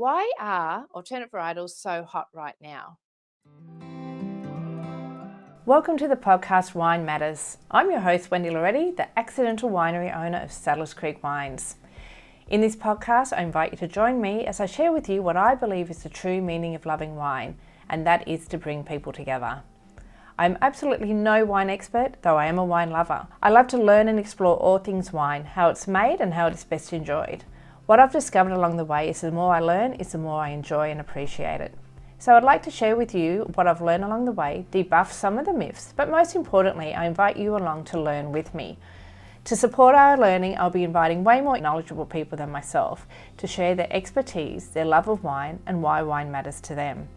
Why are alternate varietals so hot right now? Welcome to the podcast Wine Matters. I'm your host, Wendy Laureti, the accidental winery owner of Saddlers Creek Wines. In this podcast, I invite you to join me as I share with you what I believe is the true meaning of loving wine, and that is to bring people together. I'm absolutely no wine expert, though I am a wine lover. I love to learn and explore all things wine, how it's made and how it is best enjoyed. What I've discovered along the way is the more I learn, is the more I enjoy and appreciate it. So I'd like to share with you what I've learned along the way, debuff some of the myths, but most importantly, I invite you along to learn with me. To support our learning, I'll be inviting way more knowledgeable people than myself to share their expertise, their love of wine, and why wine matters to them.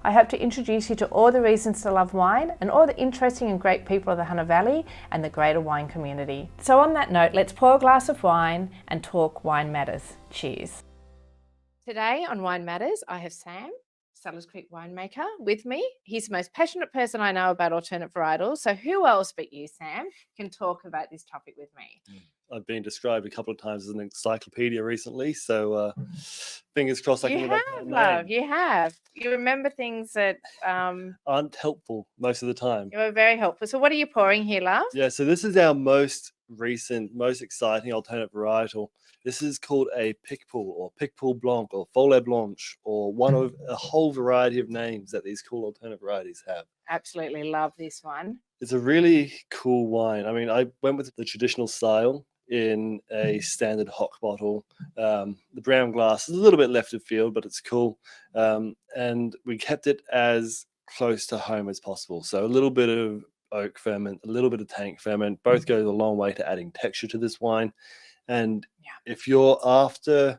I hope to introduce you to all the reasons to love wine and all the interesting and great people of the Hunter Valley and the greater wine community. So on that note, let's pour a glass of wine and talk wine matters. Cheers. Today on Wine Matters, I have Sam, Saddlers Creek winemaker, with me. He's the most passionate person I know about alternate varietals. So who else but you, Sam, can talk about this topic with me? I've been described a couple of times as an encyclopedia recently, so fingers crossed I can You get have, that love. name. You have. You remember things that Aren't helpful most of the time. you were very helpful. So what are you pouring here, love? Yeah, so this is our most recent, most exciting alternate varietal. This is called a Picpoul or Picpoul Blanc or Follet Blanche, or one of a whole variety of names that these cool alternate varieties have. Absolutely love this one. It's a really cool wine. I mean, I went with the traditional style in a standard hock bottle. The brown glass is a little bit left of field, but it's cool. And we kept it as close to home as possible. So a little bit of oak ferment, a little bit of tank ferment, both goes a long way to adding texture to this wine. And if you're after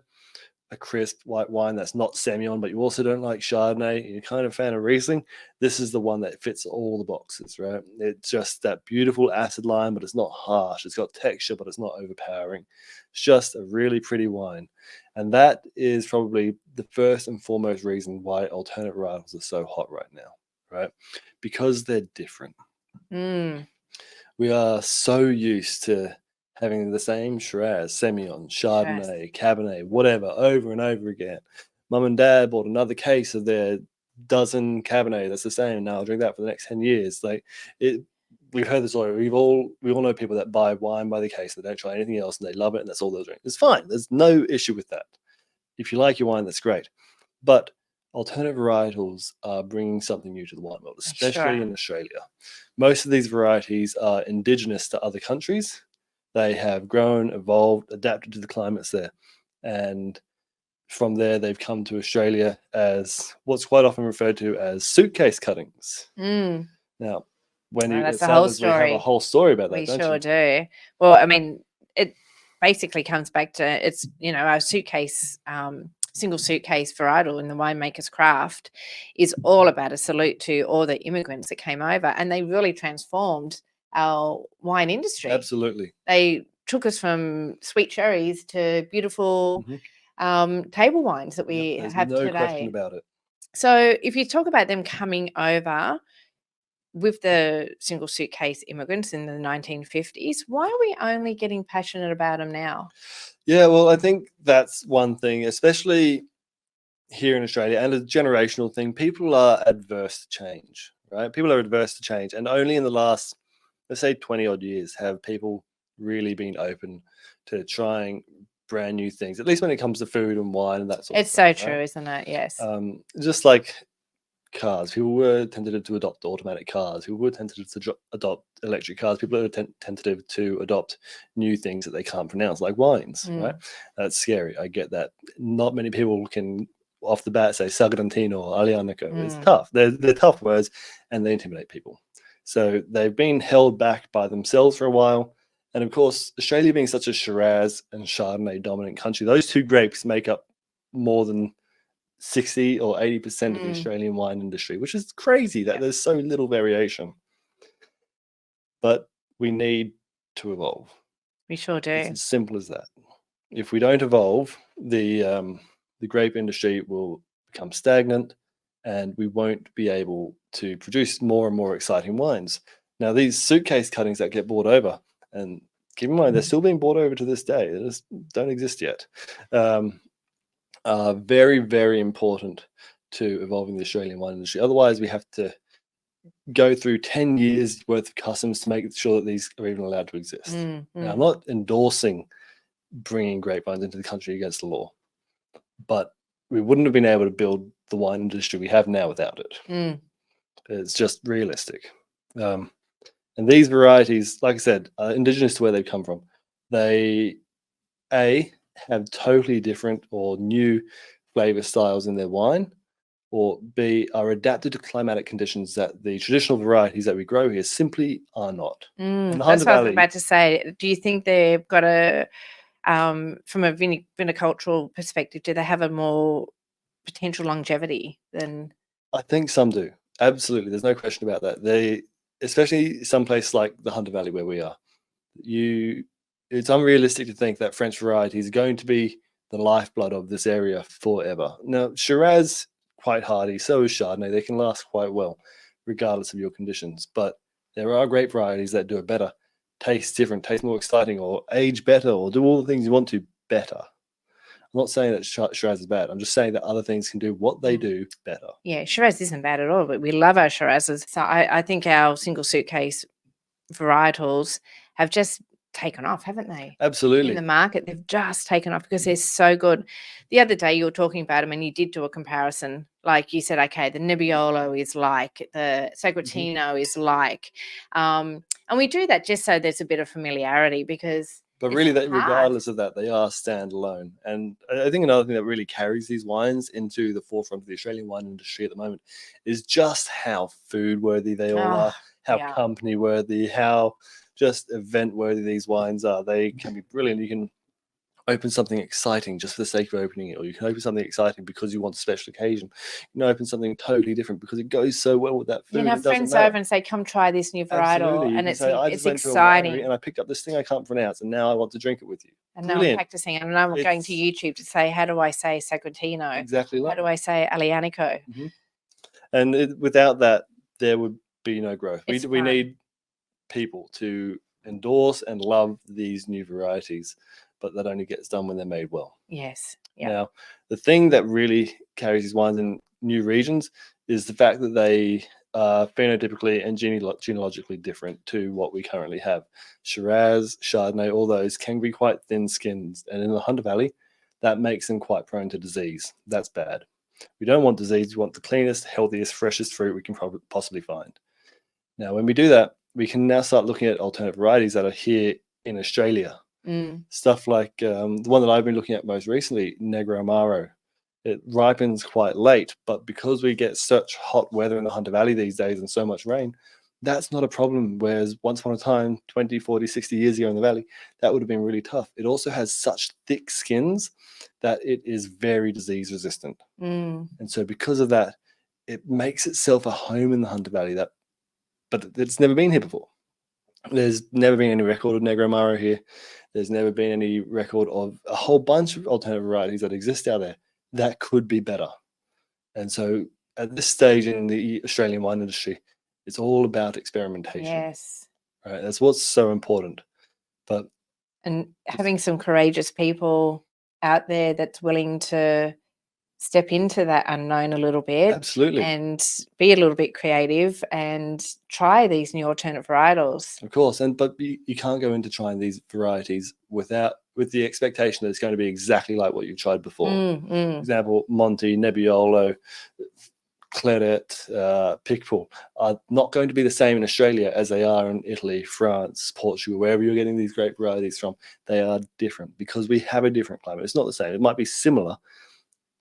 a crisp white wine that's not Semillon, but you also don't like Chardonnay, you're kind of a fan of Riesling, this is the one that fits all the boxes, right? It's just that beautiful acid line, but it's not harsh. It's got texture, but it's not overpowering. It's just a really pretty wine. And that is probably the first and foremost reason why alternate varietals are so hot right now, right? Because they're different. We are so used to having the same Shiraz, Semillon, Chardonnay, Cabernet, whatever, over and over again. Mum and Dad bought another case of their dozen Cabernet that's the same. Now I'll drink that for the next 10 years. We've heard the story. We all know people that buy wine by the case. They don't try anything else and they love it and that's all they'll drink. It's fine. There's no issue with that. If you like your wine, that's great. But alternate varietals are bringing something new to the wine world, especially in Australia. Most of these varieties are indigenous to other countries. They have grown, evolved, adapted to the climates there. And from there, they've come to Australia as what's quite often referred to as suitcase cuttings. Now, Wendy, that's it a whole sounds we have a whole story about that, We don't sure you? do. Well, I mean, it basically comes back to it's, our suitcase, single suitcase varietal in the winemaker's craft is all about a salute to all the immigrants that came over, and they really transformed our wine industry. Absolutely. They took us from sweet cherries to beautiful table wines that we have no today. question about it. So if you talk about them coming over with the single suitcase immigrants in the 1950s, why are we only getting passionate about them now? Yeah, well, I think that's one thing, especially here in Australia, and a generational thing. People are adverse to change, right? People are adverse to change. And only in the last, let's say 20 odd years, have people really been open to trying brand new things, at least when it comes to food and wine and that sort of stuff. It's so true, isn't it? Yes. Just like cars, people were tentative to adopt automatic cars. People were tentative to adopt electric cars. People are tentative to adopt new things that they can't pronounce, like wines, right? That's scary. I get that. Not many people can, off the bat, say Sagrantino or Aglianico. It's tough. They're tough words, and they intimidate people. So they've been held back by themselves for a while. And of course, Australia being such a Shiraz and Chardonnay dominant country, those two grapes make up more than 60 or 80% of the Australian wine industry, which is crazy that there's so little variation. But we need to evolve. We sure do. It's as simple as that. If we don't evolve, the grape industry will become stagnant and we won't be able to produce more and more exciting wines. Now, these suitcase cuttings that get brought over, and keep in mind, they're still being brought over to this day. They just don't exist yet. are very, very important to evolving the Australian wine industry. Otherwise, we have to go through 10 years worth of customs to make sure that these are even allowed to exist. Now, I'm not endorsing bringing grapevines into the country against the law, but we wouldn't have been able to build the wine industry we have now without it. It's just realistic. And these varieties, like I said, are indigenous to where they come from. They, have totally different or new flavor styles in their wine, or B, are adapted to climatic conditions that the traditional varieties that we grow here simply are not. And the That's Hunter what I was Valley, about to say. Do you think they've got from a vinicultural perspective, do they have a more potential longevity than? I think some do. Absolutely. There's no question about that. They, especially some place like the Hunter Valley where we are, it's unrealistic to think that French variety is going to be the lifeblood of this area forever. Now, Shiraz, quite hardy, so is Chardonnay. They can last quite well, regardless of your conditions. But there are grape varieties that do it better, taste different, taste more exciting, or age better, or do all the things you want to better. I'm not saying that Shiraz is bad. I'm just saying that other things can do what they do better. Yeah, Shiraz isn't bad at all, but we love our Shirazes. So I think our single suitcase varietals have just taken off, haven't they? Absolutely. In the market, they've just taken off because they're so good. The other day you were talking about them and you did do a comparison. Like you said, okay, the Nebbiolo is like, the Sagrettino is like. And we do that just so there's a bit of familiarity because But it's really, that hard. regardless of that, they are standalone. And I think another thing that really carries these wines into the forefront of the Australian wine industry at the moment is just how food worthy they all are, how yeah. company worthy, how just event worthy these wines are. They can be brilliant. You can open something exciting just for the sake of opening it, or you can open something exciting because you want a special occasion. You can open something totally different because it goes so well with that food. You can have it doesn't friends matter. over and say, come try this new varietal. Absolutely. You And can it's, say, I it's just went to a exciting. winery and I picked up this thing I can't pronounce, and now I want to drink it with you. And now I'm Brilliant. practicing, and now I'm going to YouTube to say, how do I say Sagrettino? Exactly. How do I say Alianico? And without that, there would be no growth. It's We fun. need people to endorse and love these new varieties, but that only gets done when they're made well. Yes. Yeah. Now, the thing that really carries these wines in new regions is the fact that they are phenotypically and genealogically different to what we currently have. Shiraz, Chardonnay, all those can be quite thin-skinned, and in the Hunter Valley, that makes them quite prone to disease. That's bad. We don't want disease. We want the cleanest, healthiest, freshest fruit we can possibly find. Now, when we do that, we can now start looking at alternate varieties that are here in Australia. Stuff like the one that I've been looking at most recently, Negro Amaro. It ripens quite late, but because we get such hot weather in the Hunter Valley these days and so much rain, that's not a problem. Whereas once upon a time, 20, 40, 60 years ago in the valley, that would have been really tough. It also has such thick skins that it is very disease resistant. And so because of that, it makes itself a home in the Hunter Valley, but it's never been here before. There's never been any record of Negro Amaro here. There's never been any record of a whole bunch of alternative varieties that exist out there that could be better. And so at this stage in the Australian wine industry, it's all about experimentation. Yes. Right? That's what's so important. And having some courageous people out there that's willing to step into that unknown a little bit. Absolutely. And be a little bit creative and try these new alternate varietals. Of course. But you can't go into trying these varieties with the expectation that it's going to be exactly like what you've tried before. For example, Monty, Nebbiolo, Claret, Picpoul are not going to be the same in Australia as they are in Italy, France, Portugal, wherever you're getting these grape varieties from. They are different because we have a different climate. It's not the same. It might be similar.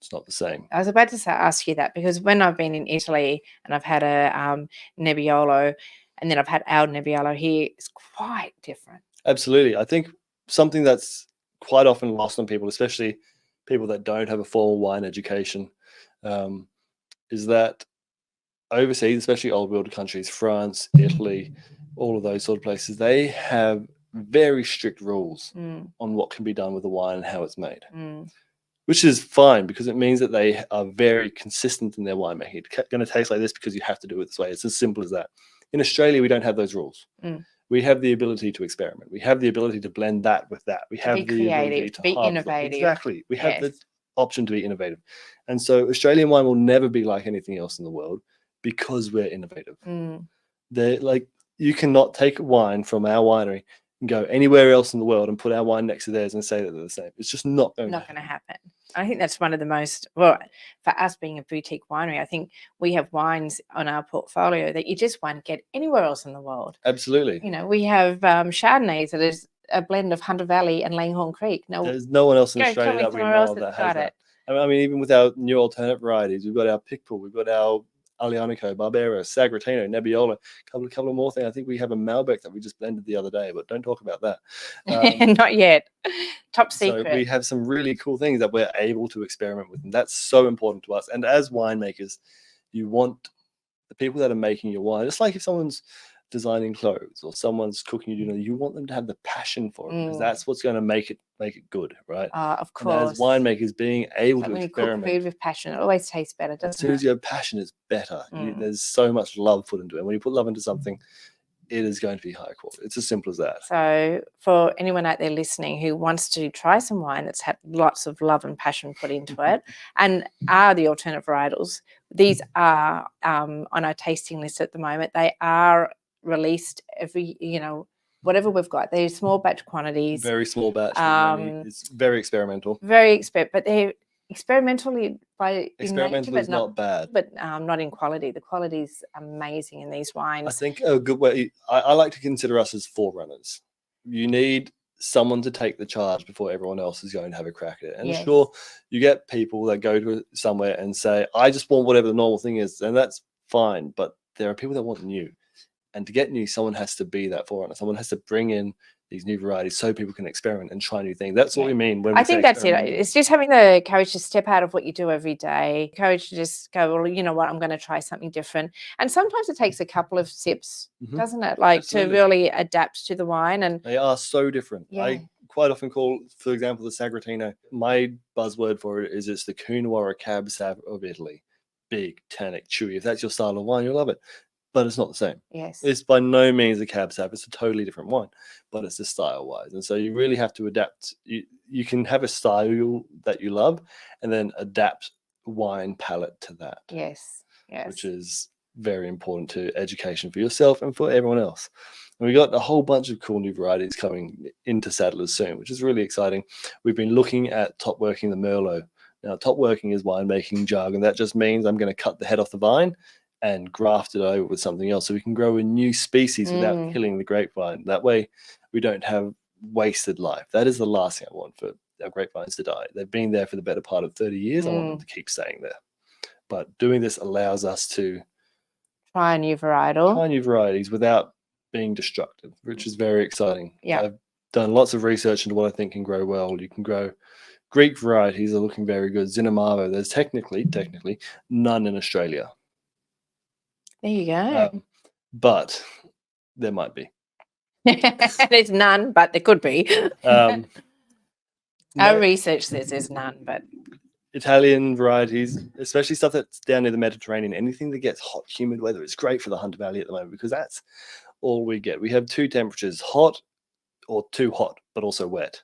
It's not the same. I was about to ask you that because when I've been in Italy and I've had a Nebbiolo and then I've had our Nebbiolo here, it's quite different. Absolutely. I think something that's quite often lost on people, especially people that don't have a formal wine education, is that overseas, especially old world countries, France, Italy, all of those sort of places, they have very strict rules on what can be done with the wine and how it's made. Which is fine because it means that they are very consistent in their winemaking. It's going to taste like this because you have to do it this way. It's as simple as that. In Australia, we don't have those rules. We have the ability to experiment. We have the ability to blend that with that. We have the creative, ability to be innovative. Exactly. We have option to be innovative. And so Australian wine will never be like anything else in the world because we're innovative. They're like, you cannot take a wine from our winery and go anywhere else in the world and put our wine next to theirs and say that they're the same. It's just not going to happen. I think that's one of the most, well, for us being a boutique winery, I think we have wines on our portfolio that you just won't get anywhere else in the world. Absolutely. You know, we have Chardonnays that is a blend of Hunter Valley and Langhorne Creek. No, there's no one else in Australia that we know of that has that. I mean, even with our new alternate varieties, we've got our Picpoul, we've got our Aglianico, Barbera, Sagretino, Nebbiolo, a couple of more things. I think we have a Malbec that we just blended the other day, but don't talk about that. Not yet. Top secret. So we have some really cool things that we're able to experiment with, and that's so important to us. And as winemakers, you want the people that are making your wine, just like if someone's designing clothes or someone's cooking your dinner, you want them to have the passion for it because that's what's going to make it good, right? Of course. And as winemakers, being able to when experiment. You cook food with passion, it always tastes better, doesn't it? As soon as you have passion, it's better. There's so much love put into it. When you put love into something, it is going to be high quality. It's as simple as that. So for anyone out there listening who wants to try some wine that's had lots of love and passion put into it and are the alternate varietals, these are on our tasting list at the moment. They are released every, whatever we've got. They're small batch quantities. Very small batch. It's very experimental. But they're experimentally experimental is not bad, but not in quality. The quality is amazing in these wines. I think a good way, I like to consider us as forerunners. You need someone to take the charge before everyone else is going to have a crack at it. And sure, you get people that go to somewhere and say, I just want whatever the normal thing is, and that's fine. But there are people that want new. And to get new, someone has to be that forerunner. Someone has to bring in these new varieties so people can experiment and try new things. That's what we mean when we say that's it. It's just having the courage to step out of what you do every day, courage to just go, well, you know what, I'm going to try something different. And sometimes it takes a couple of sips, doesn't it? Like to really adapt to the wine. And they are so different. I quite often call, for example, the Sagretino, my buzzword for it is it's the Coonawarra Cab Sav of Italy. Big, tannic, chewy. If that's your style of wine, you'll love it. But it's not the same. Yes. It's by no means a Cab Sav. It's a totally different wine, but it's the style-wise. And so you really have to adapt. You can have a style that you love and then adapt wine palette to that. Yes. Which is very important to education for yourself and for everyone else. And we got a whole bunch of cool new varieties coming into Sadler's soon, which is really exciting. We've been looking at top working the Merlot. Now, top working is winemaking jargon. That just means I'm going to cut the head off the vine and graft it over with something else so we can grow a new species without killing the grapevine. That way we don't have wasted life. That is the last thing I want for our grapevines to die. They've been there for the better part of 30 years. I want them to keep staying there. But doing this allows us to try a new varieties without being destructive, which is very exciting. Yeah. I've done lots of research into what I think can grow well. You can grow Greek varieties are looking very good. Zinamavo, there's technically none in Australia. There you go. But there might be. There's none, but there could be. Our research says there's none, but Italian varieties, especially stuff that's down near the Mediterranean, anything that gets hot, humid weather, it's great for the Hunter Valley at the moment because that's all we get. We have two temperatures, hot or too hot, but also wet.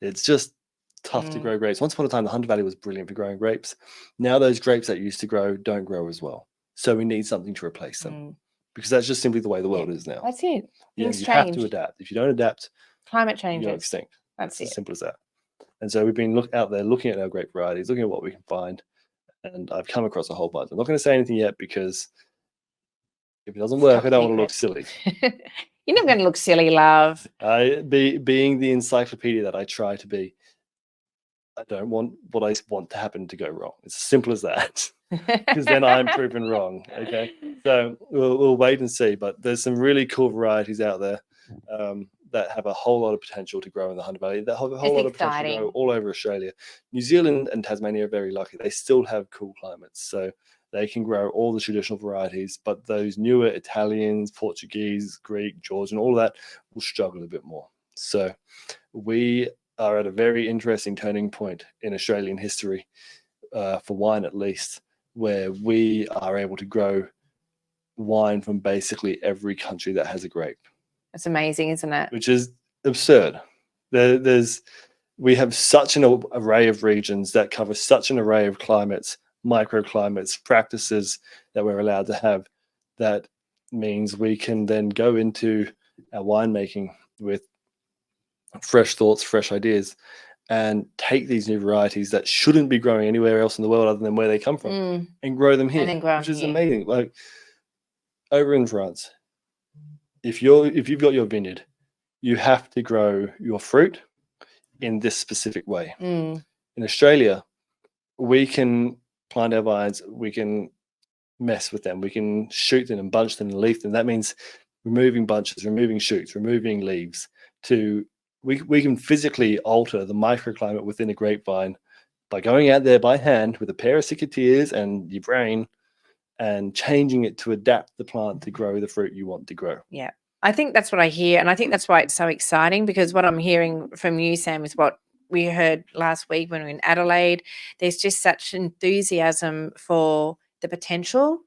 It's just tough to grow grapes. Once upon a time, the Hunter Valley was brilliant for growing grapes. Now those grapes that used to grow don't grow as well. So we need something to replace them because that's just simply the way the world is now. That's it. You have to adapt. If you don't adapt, climate changes. You're extinct. That's it's as simple as that. And so we've been out there looking at our grape varieties, looking at what we can find, and I've come across a whole bunch. I'm not going to say anything yet because if it doesn't work, I don't want to look silly. You're not going to look silly, love. Being the encyclopedia that I try to be, I don't want what I want to happen to go wrong. It's as simple as that. Because then I'm proven wrong. Okay, so we'll wait and see. But there's some really cool varieties out there that have a whole lot of potential to grow in the Hunter Valley. That have a whole lot of potential to grow all over Australia. New Zealand and Tasmania are very lucky. They still have cool climates, so they can grow all the traditional varieties. But those newer Italians, Portuguese, Greek, Georgian, all of that will struggle a bit more. So we are at a very interesting turning point in Australian history, for wine at least, where we are able to grow wine from basically every country that has a grape. That's amazing, isn't it? Which is absurd. There's we have such an array of regions that cover such an array of climates, microclimates, practices that we're allowed to have. That means we can then go into our winemaking with fresh thoughts, fresh ideas, and take these new varieties that shouldn't be growing anywhere else in the world other than where they come from and grow them here, which is amazing. Like over in France, if you've got your vineyard, you have to grow your fruit in this specific way. In Australia, we can plant our vines, we can mess with them, we can shoot them and bunch them and leaf them. That means removing bunches, removing shoots, removing leaves. We can physically alter the microclimate within a grapevine by going out there by hand with a pair of secateurs and your brain and changing it to adapt the plant to grow the fruit you want to grow. Yeah. I think that's what I hear, and I think that's why it's so exciting, because what I'm hearing from you, Sam, is what we heard last week when we were in Adelaide. There's just such enthusiasm for the potential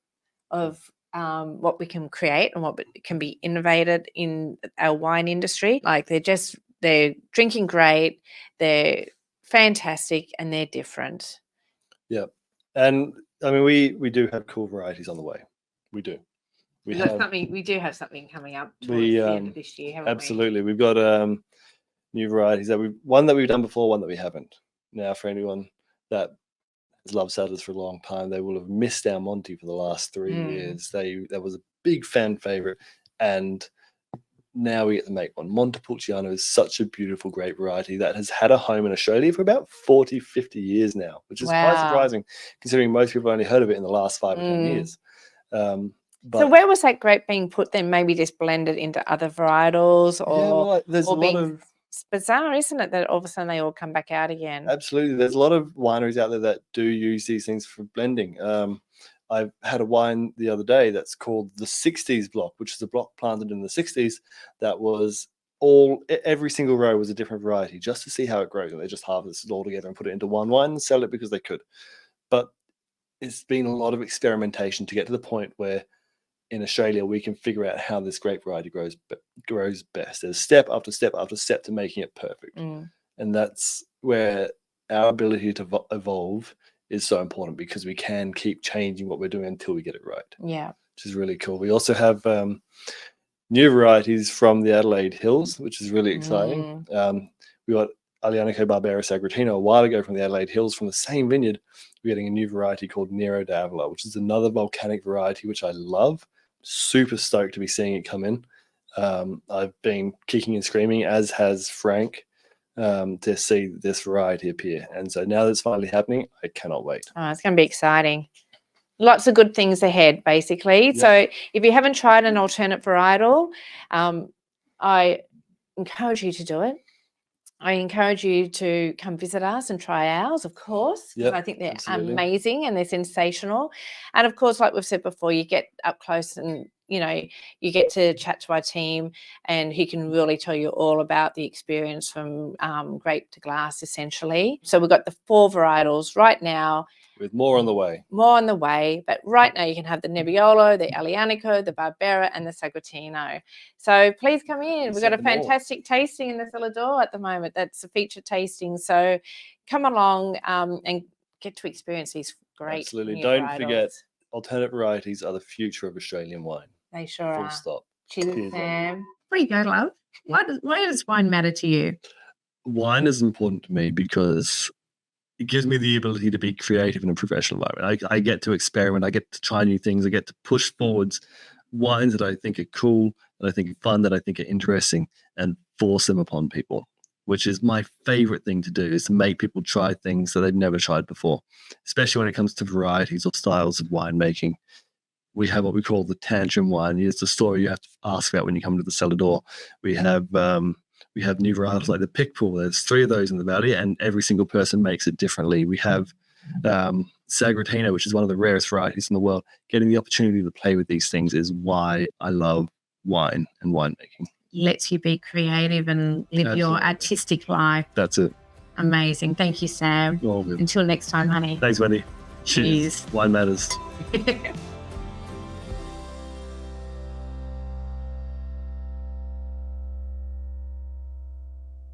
of what we can create and what can be innovated in our wine industry. Like they're drinking great, they're fantastic, and they're different. Yeah, and I mean we do have cool varieties on the way. We do. We do have something coming up towards the end of this year, haven't absolutely. We've got new varieties one that we've done before, one that we haven't. Now, for anyone that has loved cellars for a long time, they will have missed our Monty for the last 3 years. That was a big fan favorite, and now we get to make one. Montepulciano is such a beautiful grape variety that has had a home in Australia for about 40, 50 years now, which is quite surprising considering most people only heard of it in the last 5 or 10 years. So where was that grape being put then? Maybe just blended into other varietals, or there's a lot of. It's bizarre, isn't it, that all of a sudden they all come back out again? Absolutely. There's a lot of wineries out there that do use these things for blending. I had a wine the other day that's called the 60s block, which is a block planted in the 60s that was every single row was a different variety just to see how it grows. And they just harvested it all together and put it into one wine and sell it because they could. But it's been a lot of experimentation to get to the point where in Australia we can figure out how this grape variety grows best. There's step after step after step to making it perfect. And that's where our ability to evolve is so important, because we can keep changing what we're doing until we get it right. Yeah. Which is really cool. We also have new varieties from the Adelaide Hills, which is really exciting. We got Aglianico Barbera Sagrantino a while ago from the Adelaide Hills from the same vineyard. We're getting a new variety called Nero d'Avola, which is another volcanic variety, which I love. Super stoked to be seeing it come in. I've been kicking and screaming, as has Frank, to see this variety appear. And so now that it's finally happening, I cannot wait. Oh, it's going to be exciting. Lots of good things ahead, basically. Yep. So if you haven't tried an alternate varietal, I encourage you to do it. I encourage you to come visit us and try ours, of course, because I think they're amazing and they're sensational. And of course, like we've said before, you get up close and, you get to chat to our team, and he can really tell you all about the experience from grape to glass, essentially. So we've got the 4 varietals right now. With more on the way. More on the way. But right now you can have the Nebbiolo, the Aglianico, the Barbera, and the Sagrantino. So please come in. We've got a fantastic tasting in the cellar door at the moment. That's a featured tasting. So come along and get to experience these great Absolutely. new Don't varietals. Forget, alternate varieties are the future of Australian wine. They sure are. Full stop. Cheers, Sam. Where you go, love? Why does wine matter to you? Wine is important to me because it gives me the ability to be creative in a professional environment. I get to experiment. I get to try new things. I get to push forwards wines that I think are cool, that I think are fun, that I think are interesting, and force them upon people, which is my favorite thing to do, is to make people try things that they've never tried before, especially when it comes to varieties or styles of winemaking. We have what we call the tantrum wine. It's the story you have to ask about when you come to the cellar door. We have new varietals like the Picpoul. There's 3 of those in the valley, and every single person makes it differently. We have Sagrantino, which is one of the rarest varieties in the world. Getting the opportunity to play with these things is why I love wine and winemaking. Lets you be creative and live your artistic life. That's it. Amazing. Thank you, Sam. All good. Until next time, honey. Thanks, Wendy. Cheers. Wine matters.